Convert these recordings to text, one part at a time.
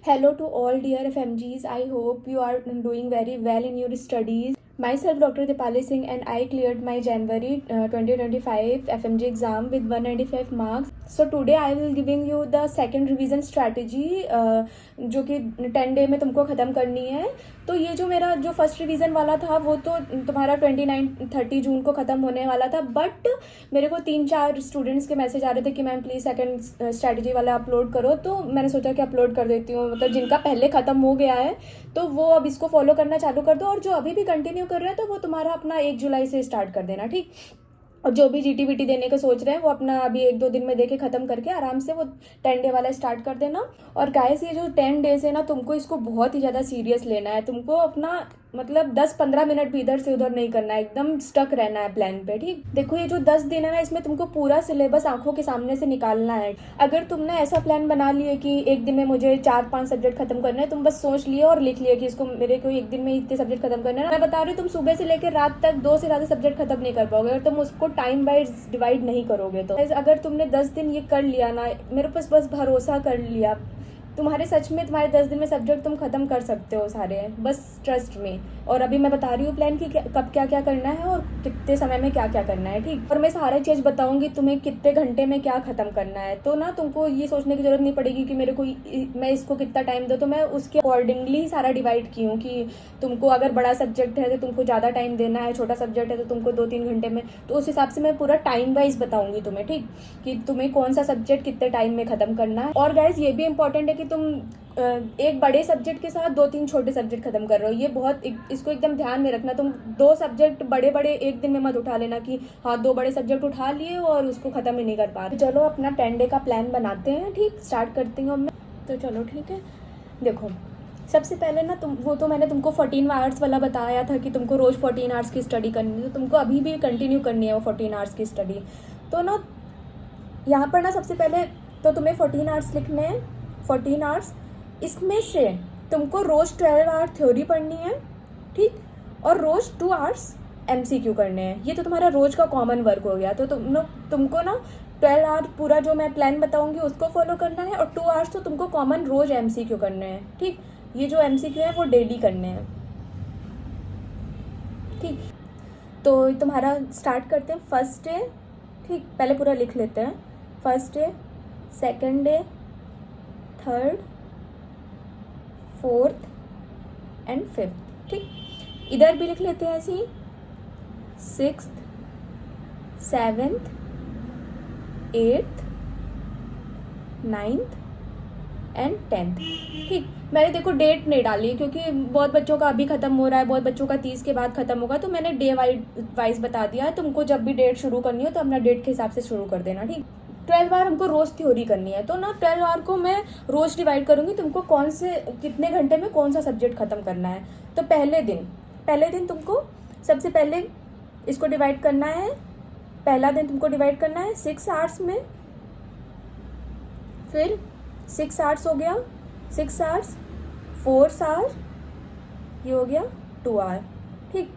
Hello to all dear FMGs. I hope you are doing very well in your studies. Myself Dr. Dipali Singh and I cleared my January 2025 FMG exam with 195 marks. So today I will giving you the second revision strategy जो कि 10 day में तुमको ख़त्म करनी है. तो ये जो मेरा जो फर्स्ट रिवीजन वाला था वो तो तुम्हारा 29-30 जून को ख़त्म होने वाला था. बट मेरे को 3-4 स्टूडेंट्स के मैसेज आ रहे थे कि मैम प्लीज़ सेकंड स्ट्रैटेजी वाला अपलोड करो. तो मैंने सोचा कि अपलोड कर देती हूँ. मतलब जिनका पहले ख़त्म हो गया है तो वो अब इसको फॉलो करना चालू कर दो, और जो अभी भी कंटिन्यू कर रहे हैं तो वो तुम्हारा अपना 1 जुलाई से स्टार्ट कर देना. ठीक. और जो भी जीटी देने का सोच रहे हैं वो अपना अभी 1-2 दिन में देके ख़त्म करके आराम से वो 10 डे वाला स्टार्ट कर देना. और गाइस ये जो 10 डेज है ना, तुमको इसको बहुत ही ज़्यादा सीरियस लेना है. तुमको अपना मतलब 10-15 मिनट भी इधर से उधर नहीं करना है, एकदम स्टक रहना है प्लान पे. ठीक. देखो ये जो 10 दिन है ना, इसमें तुमको पूरा सिलेबस आंखों के सामने से निकालना है. अगर तुमने ऐसा प्लान बना लिया कि एक दिन में मुझे 4-5 सब्जेक्ट खत्म करने हैं, तुम बस सोच लिए और लिख लिए कि इसको मेरे को एक दिन में इतने सब्जेक्ट खत्म करने हैं, मैं बता रही हूँ तुम सुबह से लेकर रात तक 2 से ज़्यादा सब्जेक्ट खत्म नहीं कर पाओगे अगर तुम उसको टाइम वाइज डिवाइड नहीं करोगे. तो अगर तुमने 10 दिन ये कर लिया ना, मेरे पास बस भरोसा कर लिया, तुम्हारे सच में तुम्हारे 10 दिन में सब्जेक्ट तुम खत्म कर सकते हो सारे, बस ट्रस्ट में. और अभी मैं बता रही हूँ प्लान कि कब क्या क्या करना है और कितने समय में क्या क्या करना है. ठीक. और मैं सारी चीज़ बताऊंगी तुम्हें कितने घंटे में क्या खत्म करना है. तो ना तुमको ये सोचने की जरूरत नहीं पड़ेगी कि मैं इसको कितना टाइम दूँ. तो मैं उसके अकॉर्डिंगली ही सारा डिवाइड की हूँ कि तुमको अगर बड़ा सब्जेक्ट है तो तुमको ज़्यादा टाइम देना है, छोटा सब्जेक्ट है तो तुमको 2-3 घंटे में. तो उस हिसाब से मैं पूरा टाइम वाइज बताऊंगी तुम्हें. ठीक. कि तुम्हें कौन सा सब्जेक्ट कितने टाइम में खत्म करना है. और गाइज ये भी इंपॉर्टेंट है कि तुम एक बड़े सब्जेक्ट के साथ 2-3 छोटे सब्जेक्ट खत्म कर रहे हो. ये बहुत इसको एकदम ध्यान में रखना. तुम 2 सब्जेक्ट बड़े बड़े एक दिन में मत उठा लेना कि हाँ 2 बड़े सब्जेक्ट उठा लिए और उसको खत्म ही नहीं कर पा रहे. चलो अपना 10 डे का प्लान बनाते हैं. ठीक. स्टार्ट करती हूँ मैं. तो चलो ठीक है. देखो सबसे पहले ना तो मैंने तुमको 14 आवर्स वाला बताया था कि तुमको रोज़ 14 आवर्स की स्टडी करनी है. तो तुमको अभी भी कंटिन्यू करनी है वो 14 आवर्स की स्टडी. तो ना यहाँ पर ना सबसे पहले तो तुम्हें 14 आवर्स लिखने हैं. 14 आवर्स इसमें से तुमको रोज़ 12 आवर थ्योरी पढ़नी है. ठीक. और रोज़ 2 आवर्स MCQ करने हैं. ये तो तुम्हारा रोज़ का कॉमन वर्क हो गया. तो तुमको ना 12 आवर पूरा जो मैं प्लान बताऊंगी उसको फॉलो करना है, और 2 आवर्स तो तुमको कॉमन रोज़ MCQ करने हैं. ठीक. ये जो MCQ है वो डेली करने हैं. ठीक. तो तुम्हारा स्टार्ट करते हैं फर्स्ट डे. ठीक. पहले पूरा लिख लेते हैं. First day, second day, third, fourth and fifth. ठीक. इधर भी लिख लेते हैं ऐसे ही. 6th, 7th, 8th, 9th and 10th. ठीक. मैंने देखो डेट नहीं डाली क्योंकि बहुत बच्चों का अभी ख़त्म हो रहा है, बहुत बच्चों का 30 के बाद ख़त्म होगा. तो मैंने डे वाइज बता दिया. तुमको जब भी डेट शुरू करनी हो तो अपना डेट के हिसाब से शुरू कर देना. ठीक. 12 आवर हमको रोज़ थ्योरी करनी है. तो ना 12 आवर को मैं रोज़ डिवाइड करूँगी तुमको कौन से कितने घंटे में कौन सा सब्जेक्ट ख़त्म करना है. तो पहले दिन तुमको सबसे पहले इसको डिवाइड करना है. पहला दिन तुमको डिवाइड करना है 6 आवर्स में. फिर 6 आवर्स हो गया. 6 आवर्स, 4 आवर, ये हो गया 2 आवर. ठीक.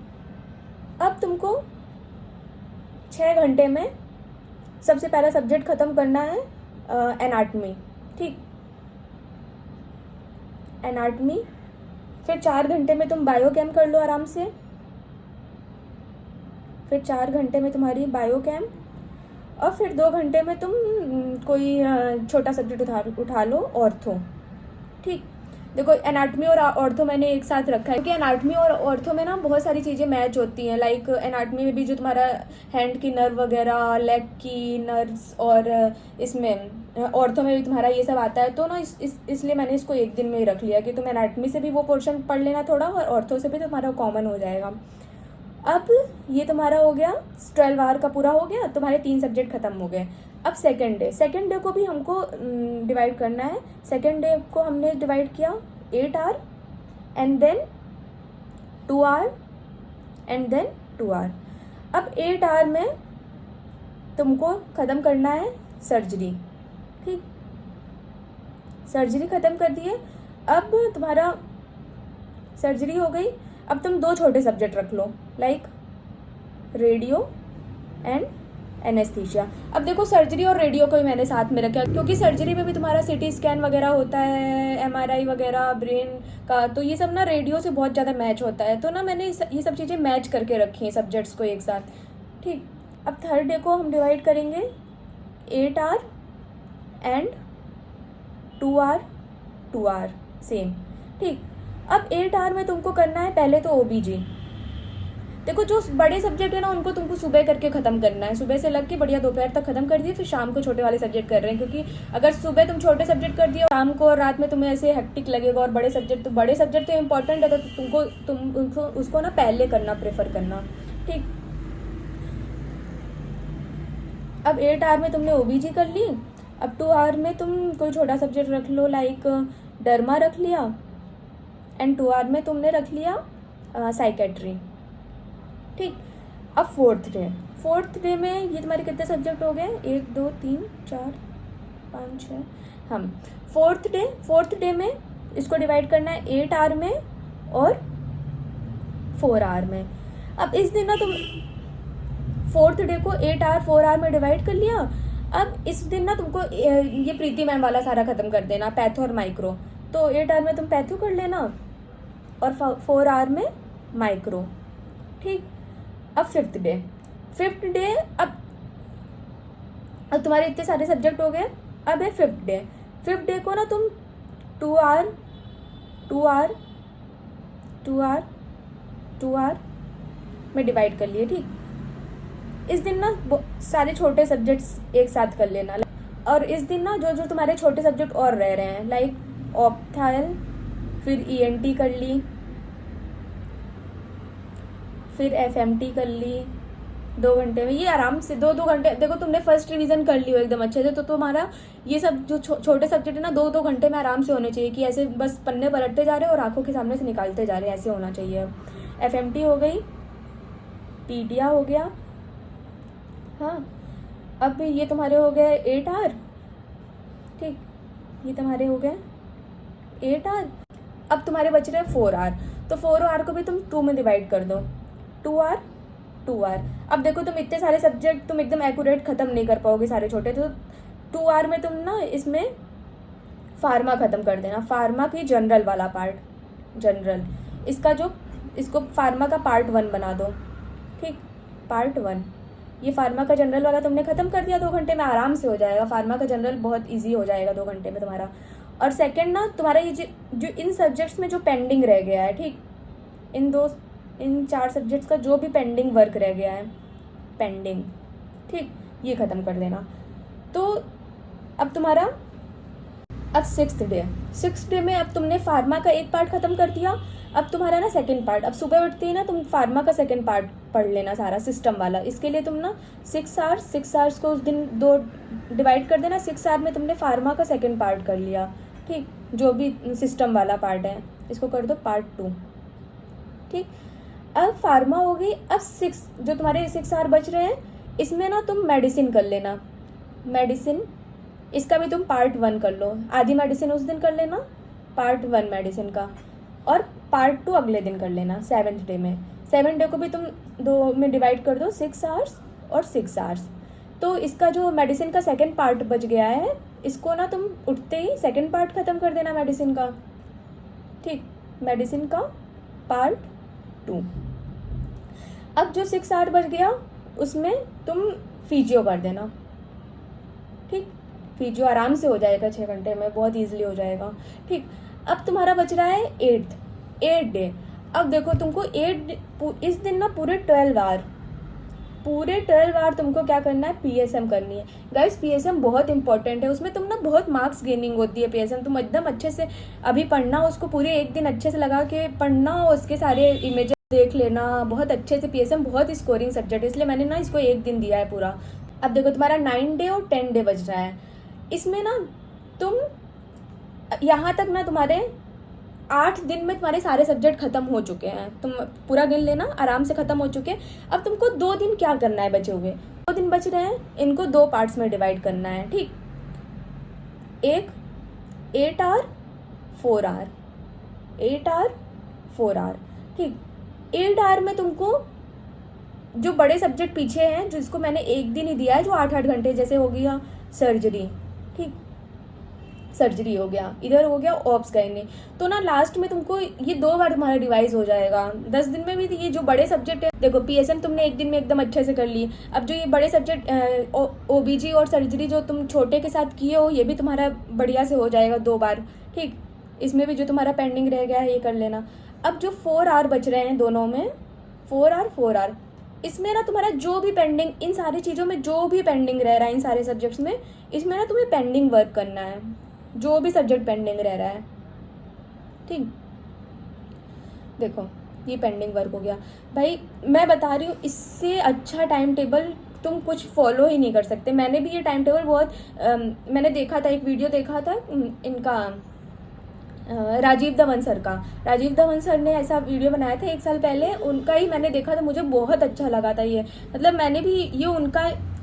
अब तुमको 6 घंटे में सबसे पहला सब्जेक्ट खत्म करना है एनाटमी. ठीक. एनाटमी. फिर 4 घंटे में तुम बायोकेम कर लो आराम से. फिर 4 घंटे में तुम्हारी बायोकेम. और फिर 2 घंटे में तुम कोई छोटा सब्जेक्ट उठा लो, ऑर्थो. ठीक. देखो एनाटमी और ऑर्थो मैंने एक साथ रखा है क्योंकि एनाटमी और ऑर्थो में ना बहुत सारी चीज़ें मैच होती हैं. लाइक एनाटमी में भी जो तुम्हारा हैंड की नर्व वगैरह, लेग की नर्व्स, और इसमें ऑर्थो में भी तुम्हारा ये सब आता है. तो ना इसलिए मैंने इसको एक दिन में ही रख लिया कि तुम एनाटमी से भी वो पोर्शन पढ़ लेना थोड़ा, और ऑर्थो से भी तुम्हारा कॉमन हो जाएगा. अब ये तुम्हारा हो गया 12 आवर का पूरा हो गया. तुम्हारे 3 सब्जेक्ट खत्म हो गए. अब सेकेंड डे को भी हमको डिवाइड करना है. सेकेंड डे को हमने डिवाइड किया 8 hour and then 2 hour and then 2 hour. अब 8 आवर में तुमको ख़त्म करना है सर्जरी. ठीक. सर्जरी ख़त्म कर दिए. अब तुम्हारा सर्जरी हो गई. अब तुम 2 छोटे सब्जेक्ट रख लो, लाइक रेडियो एंड एनेस्थीसिया। अब देखो सर्जरी और रेडियो को ही मैंने साथ में रखा क्योंकि सर्जरी में भी तुम्हारा सीटी स्कैन वगैरह होता है, एमआरआई वगैरह ब्रेन का, तो ये सब ना रेडियो से बहुत ज़्यादा मैच होता है, तो ना मैंने ये सब चीज़ें मैच करके रखी हैं सब्जेक्ट्स को एक साथ। ठीक, अब थर्ड डे को हम डिवाइड करेंगे 8 hour and 2 hour 2 hour same. ठीक, अब 8 आवर में तुमको करना है पहले तो ओबीजी। देखो जो बड़े सब्जेक्ट है ना उनको तुमको सुबह करके ख़त्म करना है, सुबह से लग के बढ़िया दोपहर तक ख़त्म कर दिए, फिर शाम को छोटे वाले सब्जेक्ट कर रहे हैं, क्योंकि अगर सुबह तुम छोटे सब्जेक्ट कर दिए शाम को और रात में तुम्हें ऐसे हेक्टिक लगेगा, और बड़े सब्जेक्ट तो इंपॉर्टेंट है, तो तुमको उसको ना पहले करना प्रेफर करना। ठीक, अब 8 आवर में तुमने ओबीजी कर ली, अब 2 आवर में तुम कोई छोटा सब्जेक्ट रख लो, लाइक डर्मा रख लिया, एंड 2 आवर में तुमने रख लिया साइकेट्री। ठीक, अब फोर्थ डे में ये तुम्हारे कितने सब्जेक्ट हो गए, 1 2 3 4 5 6, हम फोर्थ डे में इसको डिवाइड करना है 8 आवर में और 4 आवर में। अब इस दिन ना तुम फोर्थ डे को 8 आवर 4 आवर में डिवाइड कर लिया। अब इस दिन ना तुमको ये प्रीति मैम वाला सारा खत्म कर देना, पैथो और माइक्रो, तो 8 आवर में तुम पैथो कर लेना और 4 आवर में माइक्रो। ठीक, अब फिफ्थ डे अब तुम्हारे इतने सारे सब्जेक्ट हो गए, अब है फिफ्थ डे को ना तुम 2 आवर 2 आवर 2 आवर 2 आवर में डिवाइड कर लिए। ठीक, इस दिन ना सारे छोटे सब्जेक्ट्स एक साथ कर लेना, और इस दिन ना जो जो तुम्हारे छोटे सब्जेक्ट और रह रहे हैं, लाइक ऑप्थाल, फिर ईएनटी कर ली, फिर एफएमटी कर ली 2 घंटे में, ये आराम से 2 घंटे। देखो तुमने फर्स्ट रिवीजन कर ली हो एकदम अच्छे से, तो तुम्हारा ये सब जो छोटे सब्जेक्ट है ना 2 घंटे में आराम से होने चाहिए, कि ऐसे बस पन्ने पलटते जा रहे हो और आंखों के सामने से निकालते जा रहे हैं, ऐसे होना चाहिए। एफएमटी हो गई, पीडिया हो गया, हाँ, अब ये तुम्हारे हो गए 8 आवर। ठीक, ये तुम्हारे हो गए 8 आवर। अब तुम्हारे बच रहे 4 आवर, तो 4 आवर को भी तुम 2 में डिवाइड कर दो, 2 आवर 2 आवर। अब देखो तुम इतने सारे सब्जेक्ट तुम एकदम एक्यूरेट ख़त्म नहीं कर पाओगे सारे छोटे, तो 2 आवर में तुम ना इसमें फार्मा ख़त्म कर देना, फार्मा की जनरल वाला पार्ट, जनरल इसको फार्मा का पार्ट 1 बना दो। ठीक, पार्ट 1, ये फार्मा का जनरल वाला तुमने ख़त्म कर दिया, 2 घंटे में आराम से हो जाएगा, फार्मा का जनरल बहुत ईजी हो जाएगा 2 घंटे में तुम्हारा। और सेकेंड ना तुम्हारा ये जो इन सब्जेक्ट्स में जो पेंडिंग रह गया है, ठीक, इन 4 सब्जेक्ट्स का जो भी पेंडिंग वर्क रह गया है, पेंडिंग, ठीक, ये ख़त्म कर देना। तो अब तुम्हारा अब सिक्स्थ डे में अब तुमने फार्मा का एक पार्ट ख़त्म कर दिया, अब तुम्हारा ना सेकंड पार्ट, अब सुबह उठते ही ना तुम फार्मा का सेकंड पार्ट पढ़ लेना सारा सिस्टम वाला। इसके लिए तुम ना 6 आवर्स को उस दिन 2 डिवाइड कर देना, 6 आवर में तुमने फार्मा का सेकंड पार्ट कर लिया। ठीक, जो भी सिस्टम वाला पार्ट है इसको कर दो पार्ट 2। ठीक, अब फार्मा हो गई। अब 6 जो तुम्हारे 6 आवर बच रहे हैं इसमें ना तुम मेडिसिन कर लेना, मेडिसिन इसका भी तुम पार्ट 1 कर लो, आधी मेडिसिन उस दिन कर लेना, पार्ट 1 मेडिसिन का, और पार्ट 2 अगले दिन कर लेना 7th डे में। 7 डे को भी तुम 2 में डिवाइड कर दो, 6 आवर्स और 6 आवर्स। तो इसका जो मेडिसिन का सेकंड पार्ट बच गया है इसको ना तुम उठते ही सेकंड पार्ट ख़त्म कर देना मेडिसिन का। ठीक, मेडिसिन का पार्ट 2। अब जो 6 आवर बच गया उसमें तुम फिजियो कर देना। ठीक, फिजियो आराम से हो जाएगा 6 घंटे में, बहुत ईजिली हो जाएगा। ठीक, अब तुम्हारा बच रहा है 8 डे। अब देखो तुमको इस दिन ना पूरे 12 आवर तुमको क्या करना है, पीएसएम करनी है। गाइस पीएसएम बहुत इंपॉर्टेंट है, उसमें तुम ना बहुत मार्क्स गेनिंग होती है। पीएसएम तुम एकदम अच्छे से अभी पढ़ना, उसको पूरे एक दिन अच्छे से लगा के पढ़ना, उसके सारे इमेजेस देख लेना बहुत अच्छे से। पीएसएम बहुत स्कोरिंग सब्जेक्ट है, इसलिए मैंने ना इसको एक दिन दिया है पूरा। अब देखो तुम्हारा 9 डे और 10 डे बच रहा है, इसमें ना तुम यहाँ तक ना तुम्हारे 8 दिन में तुम्हारे सारे सब्जेक्ट खत्म हो चुके हैं, तुम पूरा गिन लेना, आराम से खत्म हो चुके हैं। अब तुमको 2 दिन क्या करना है बचे हुए, 2 दिन बच रहे हैं, इनको 2 पार्ट्स में डिवाइड करना है। ठीक, एक 8 आवर 4 आवर, 8 आवर 4 आवर। ठीक, 8 आवर में तुमको जो बड़े सब्जेक्ट पीछे हैं, जिसको मैंने एक दिन ही दिया है, जो 8-8 घंटे, जैसे हो गया सर्जरी, ठीक, सर्जरी हो गया, इधर हो गया ऑप्स गायनी, तो ना लास्ट में तुमको ये 2 बार तुम्हारा रिवाइज हो जाएगा 10 दिन में भी। ये जो बड़े सब्जेक्ट है, देखो पीएसएम तुमने एक दिन में एकदम अच्छे से कर ली, अब जो ये बड़े सब्जेक्ट ओबीजी और सर्जरी जो तुम छोटे के साथ किए हो, ये भी तुम्हारा बढ़िया से हो जाएगा 2 बार, ठीक। इसमें भी जो तुम्हारा पेंडिंग रह गया है ये कर लेना। अब जो 4 आवर बच रहे हैं दोनों में, 4 आवर, इसमें ना तुम्हारा जो भी पेंडिंग, इन सारी चीज़ों में जो भी पेंडिंग रह रहा है इन सारे सब्जेक्ट्स में, इसमें ना तुम्हें पेंडिंग वर्क करना है, जो भी सब्जेक्ट पेंडिंग रह रहा है, ठीक। देखो ये पेंडिंग वर्क हो गया भाई, मैं बता रही हूँ इससे अच्छा टाइम टेबल तुम कुछ फॉलो ही नहीं कर सकते। मैंने भी ये टाइम टेबल बहुत मैंने देखा था, एक वीडियो देखा था इनका राजीव धवन सर का। राजीव धवन सर ने ऐसा वीडियो बनाया था 1 साल पहले, उनका ही मैंने देखा था, मुझे बहुत अच्छा लगा था ये। मतलब मैंने भी ये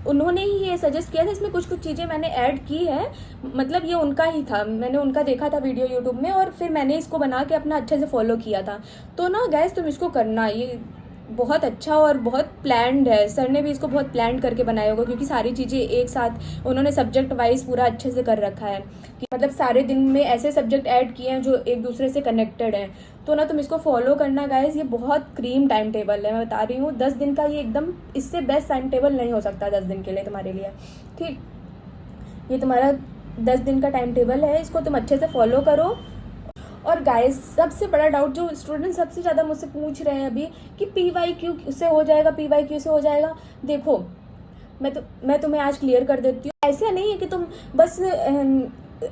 उन्होंने ही ये सजेस्ट किया था, इसमें कुछ चीज़ें मैंने ऐड की है, मतलब ये उनका ही था, मैंने उनका देखा था वीडियो यूट्यूब में, और फिर मैंने इसको बना के अपना अच्छे से फॉलो किया था। तो ना गैस तुम इसको करना, ये बहुत अच्छा और बहुत प्लान्ड है। सर ने भी इसको बहुत प्लान करके बनाया होगा, क्योंकि सारी चीज़ें एक साथ उन्होंने सब्जेक्ट वाइज पूरा अच्छे से कर रखा है, कि मतलब सारे दिन में ऐसे सब्जेक्ट ऐड किए हैं जो एक दूसरे से कनेक्टेड हैं। तो ना तुम इसको फॉलो करना गाइज, ये बहुत क्रीम टाइम टेबल है, मैं बता रही हूँ। 10 दिन का ये एकदम, इससे बेस्ट टाइम टेबल नहीं हो सकता 10 दिन के लिए तुम्हारे लिए, ठीक। ये तुम्हारा 10 दिन का टाइम टेबल है, इसको तुम अच्छे से फॉलो करो। और गाइस सबसे बड़ा डाउट जो स्टूडेंट सबसे ज़्यादा मुझसे पूछ रहे हैं अभी, कि PYQ से हो जाएगा, PYQ से हो जाएगा। देखो मैं तुम्हें आज क्लियर कर देती हूँ, ऐसा नहीं है कि तुम बस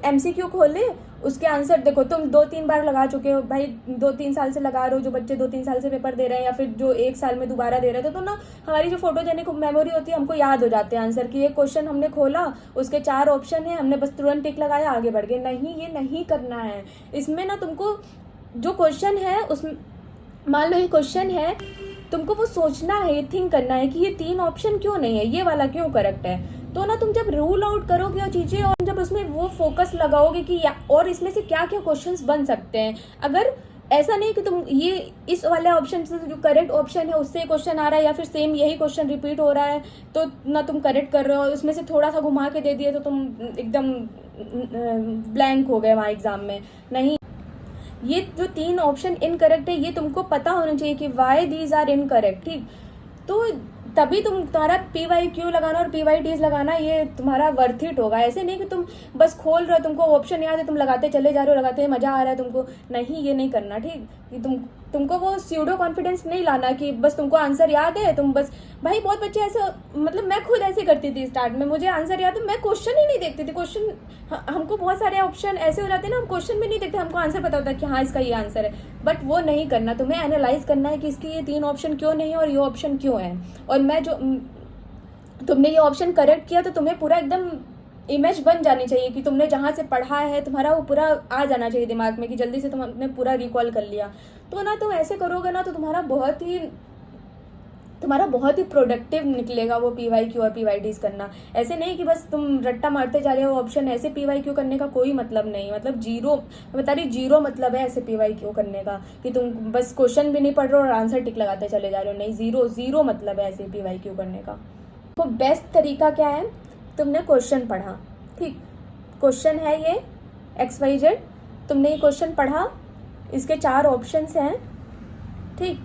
MCQ खोले, उसके आंसर देखो, तुम 2-3 बार लगा चुके हो भाई, 2-3 साल से लगा रहे हो, जो बच्चे 2-3 साल से पेपर दे रहे हैं, या फिर जो 1 साल में दोबारा दे रहे थे, तो ना हमारी जो फोटोजेनिक मेमोरी होती है, हमको याद हो जाते हैं आंसर की। एक क्वेश्चन हमने खोला, उसके 4 ऑप्शन है, हमने बस तुरंत टिक लगाया, आगे बढ़ गए। नहीं, ये नहीं करना है। इसमें ना तुमको जो क्वेश्चन है, उसमें मान लो ये क्वेश्चन है, तुमको वो सोचना है, थिंक करना है कि ये 3 ऑप्शन क्यों नहीं है, ये वाला क्यों करेक्ट है। तो ना तुम जब रूल आउट करोगे और चीज़ें, और जब उसमें वो फोकस लगाओगे कि और इसमें से क्या क्या क्वेश्चंस बन सकते हैं, अगर ऐसा नहीं कि तुम ये इस वाले ऑप्शन से जो करेक्ट ऑप्शन है उससे क्वेश्चन आ रहा है, या फिर सेम यही क्वेश्चन रिपीट हो रहा है, तो ना तुम करेक्ट कर रहे हो, उसमें से थोड़ा सा घुमा के दे दिया तो तुम एकदम ब्लैंक हो गए वहाँ एग्जाम में। नहीं, ये जो 3 ऑप्शन इनकरेक्ट है, ये तुमको पता होना चाहिए कि वाई दीज आर इनकरेक्ट, ठीक। तो तभी तुम्हारा PYQ लगाना और PYTs लगाना ये तुम्हारा वर्थ इट होगा। ऐसे नहीं कि तुम बस खोल रहे हो, तुमको ऑप्शन याद है, तुम लगाते चले जा रहे हो, लगाते मजा आ रहा है तुमको, नहीं ये नहीं करना, ठीक। कि तुमको वो स्यूडो कॉन्फिडेंस नहीं लाना कि बस तुमको आंसर याद है, तुम बस, भाई बहुत बच्चे ऐसे, मतलब मैं खुद ऐसे करती थी स्टार्ट में, मुझे आंसर याद है, मैं क्वेश्चन ही नहीं देखती थी। क्वेश्चन हमको बहुत सारे ऑप्शन ऐसे हो जाते हैं ना, हम क्वेश्चन भी नहीं देखते, हमको आंसर पता होता है कि हाँ इसका ये आंसर है, बट वो नहीं करना। तुम्हें एनालाइज करना है कि इसकी ये 3 ऑप्शन क्यों नहीं है और ये ऑप्शन क्यों है। और मैं जो तुमने ये ऑप्शन करेक्ट किया, तो तुम्हें पूरा एकदम इमेज बन जानी चाहिए कि तुमने जहाँ से पढ़ा है, तुम्हारा वो पूरा आ जाना चाहिए दिमाग में, कि जल्दी से तुमने पूरा रिकॉल कर लिया। तो ना तुम ऐसे करोगे ना, तो तुम्हारा बहुत ही प्रोडक्टिव निकलेगा वो PYQ और PYTs करना। ऐसे नहीं कि बस तुम रट्टा मारते जा रहे हो ऑप्शन, ऐसे PYQ करने का कोई मतलब नहीं, मतलब जीरो, मैं बता रही, जीरो मतलब है ऐसे PYQ करने का, कि तुम बस क्वेश्चन भी नहीं पढ़ रहे हो और आंसर टिक लगाते चले जा रहे हो। नहीं, जीरो मतलब है ऐसे PYQ करने का। तो बेस्ट तरीका क्या है, तुमने क्वेश्चन पढ़ा, ठीक, क्वेश्चन है ये XYZ, तुमने ये क्वेश्चन पढ़ा, इसके 4 ऑप्शंस हैं, ठीक।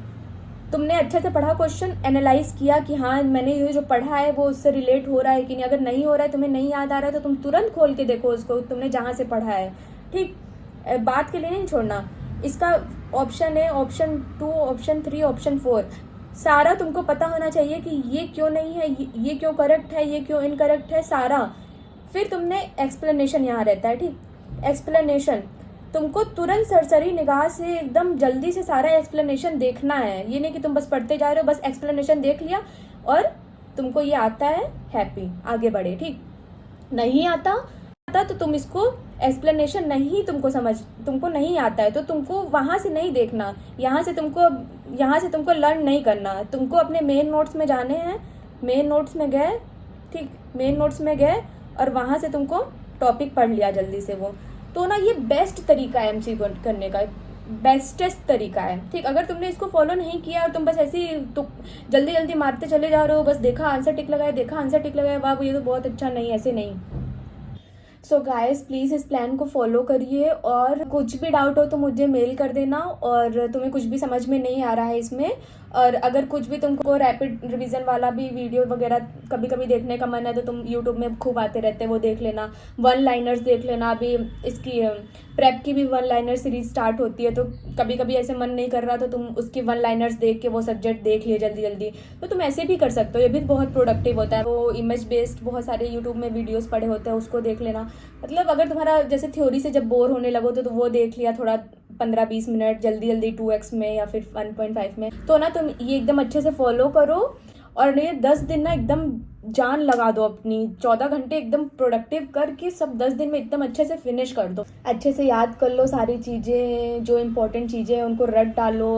तुमने अच्छे से पढ़ा, क्वेश्चन एनालाइज किया कि हाँ मैंने ये जो पढ़ा है वो उससे रिलेट हो रहा है कि नहीं। अगर नहीं हो रहा है, तुम्हें नहीं याद आ रहा है, तो तुम तुरंत खोल के देखो उसको, तुमने जहाँ से पढ़ा है, ठीक। बात के लिए नहीं छोड़ना। इसका ऑप्शन है, ऑप्शन 2, ऑप्शन 3, ऑप्शन 4, सारा तुमको पता होना चाहिए कि ये क्यों नहीं है, ये क्यों करेक्ट है, ये क्यों इनकरेक्ट है, सारा। फिर तुमने एक्सप्लेनेशन यहाँ रहता है, ठीक। एक्सप्लेनेशन तुमको तुरंत सरसरी निगाह से एकदम जल्दी से सारा एक्सप्लेनेशन देखना है। ये नहीं कि तुम बस पढ़ते जा रहे हो, बस एक्सप्लेनेशन देख लिया और तुमको ये आता है, हैप्पी, आगे बढ़े, ठीक। नहीं आता तो तुम इसको एक्सप्लेनेशन नहीं, तुमको नहीं आता है, तो तुमको वहाँ से नहीं देखना, यहाँ से तुमको लर्न नहीं करना। तुमको अपने मेन नोट्स में जाने हैं, मेन नोट्स में गए, ठीक, मेन नोट्स में गए और वहाँ से तुमको टॉपिक पढ़ लिया जल्दी से वो। तो ना ये बेस्ट तरीका है MCQ करने का। बेस्टेस्ट तरीका है। ठीक, अगर तुमने इसको फॉलो नहीं किया और तुम बस ऐसे ही तो जल्दी जल्दी मारते चले जा रहे हो, बस देखा आंसर टिक लगाया, देखा आंसर टिक लगाया, वाह ये तो बहुत अच्छा, नहीं ऐसे नहीं। सो गाइस प्लीज़ इस प्लान को फॉलो करिए, और कुछ भी डाउट हो तो मुझे मेल कर देना, और तुम्हें कुछ भी समझ में नहीं आ रहा है इसमें, और अगर कुछ भी तुमको रैपिड रिवीजन वाला भी वीडियो वगैरह कभी कभी देखने का मन है तो तुम यूट्यूब में खूब आते रहते हैं, वो देख लेना। वन लाइनर्स देख लेना, अभी इसकी प्रेप की भी वन लाइनर सीरीज स्टार्ट होती है, तो कभी कभी ऐसे मन नहीं कर रहा तो तुम उसकी वन लाइनर्स देख के वो सब्जेक्ट देख लिए जल्दी जल्दी, तो तुम ऐसे भी कर सकते हो, ये भी बहुत प्रोडक्टिव होता है। वो इमेज बेस्ड बहुत सारे यूट्यूब में वीडियोस पड़े होते हैं, उसको देख लेना। मतलब अगर तुम्हारा जैसे थ्योरी से जब बोर होने लगो तो वो देख लिया थोड़ा 15-20 मिनट जल्दी जल्दी 2x में या फिर 1.5 में, तो ना तुम ये एकदम अच्छे से फॉलो करो, और ये 10 दिन ना एकदम जान लगा दो अपनी, 14 घंटे एकदम प्रोडक्टिव करके सब 10 दिन में एकदम अच्छे से फिनिश कर दो। अच्छे से याद कर लो सारी चीज़ें, जो इंपॉर्टेंट चीज़ें हैं उनको रट डालो।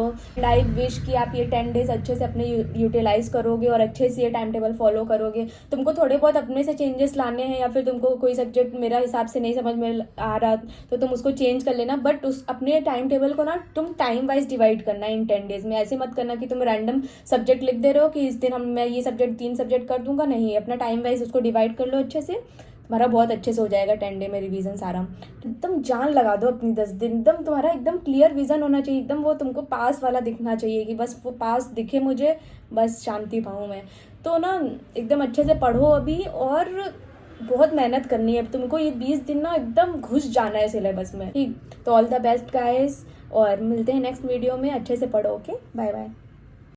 आई विश कि आप ये 10 डेज अच्छे से अपने यूटिलाइज करोगे और अच्छे से ये टाइम टेबल फॉलो करोगे। तुमको थोड़े बहुत अपने से चेंजेस लाने हैं, या फिर तुमको कोई सब्जेक्ट मेरा हिसाब से नहीं समझ में आ रहा तो तुम उसको चेंज कर लेना, बट उस अपने टाइम टेबल को ना तुम टाइम वाइज डिवाइड करना इन 10 डेज में। ऐसे मत करना कि तुम रैंडम सब्जेक्ट लिख दे रहे हो कि इस दिन मैं ये सब्जेक्ट 3 सब्जेक्ट कर दूंगा, नहीं, अपना टाइम वाइज उसको डिवाइड कर लो अच्छे से, तुम्हारा बहुत अच्छे से हो जाएगा 10 डे में रिवीजन सारा। एकदम जान लगा दो अपनी 10 दिन, एकदम तुम्हारा एकदम क्लियर विजन होना चाहिए, एकदम वो तुमको पास वाला दिखना चाहिए कि बस वो पास दिखे मुझे, बस शांति पाऊँ मैं। तो ना एकदम अच्छे से पढ़ो अभी, और बहुत मेहनत करनी है अब तुमको, ये 20 दिन ना एकदम घुस जाना है सिलेबस में। ठीक, तो ऑल द बेस्ट गाइस, और मिलते हैं नेक्स्ट वीडियो में। अच्छे से पढ़ो, ओके, बाय बाय।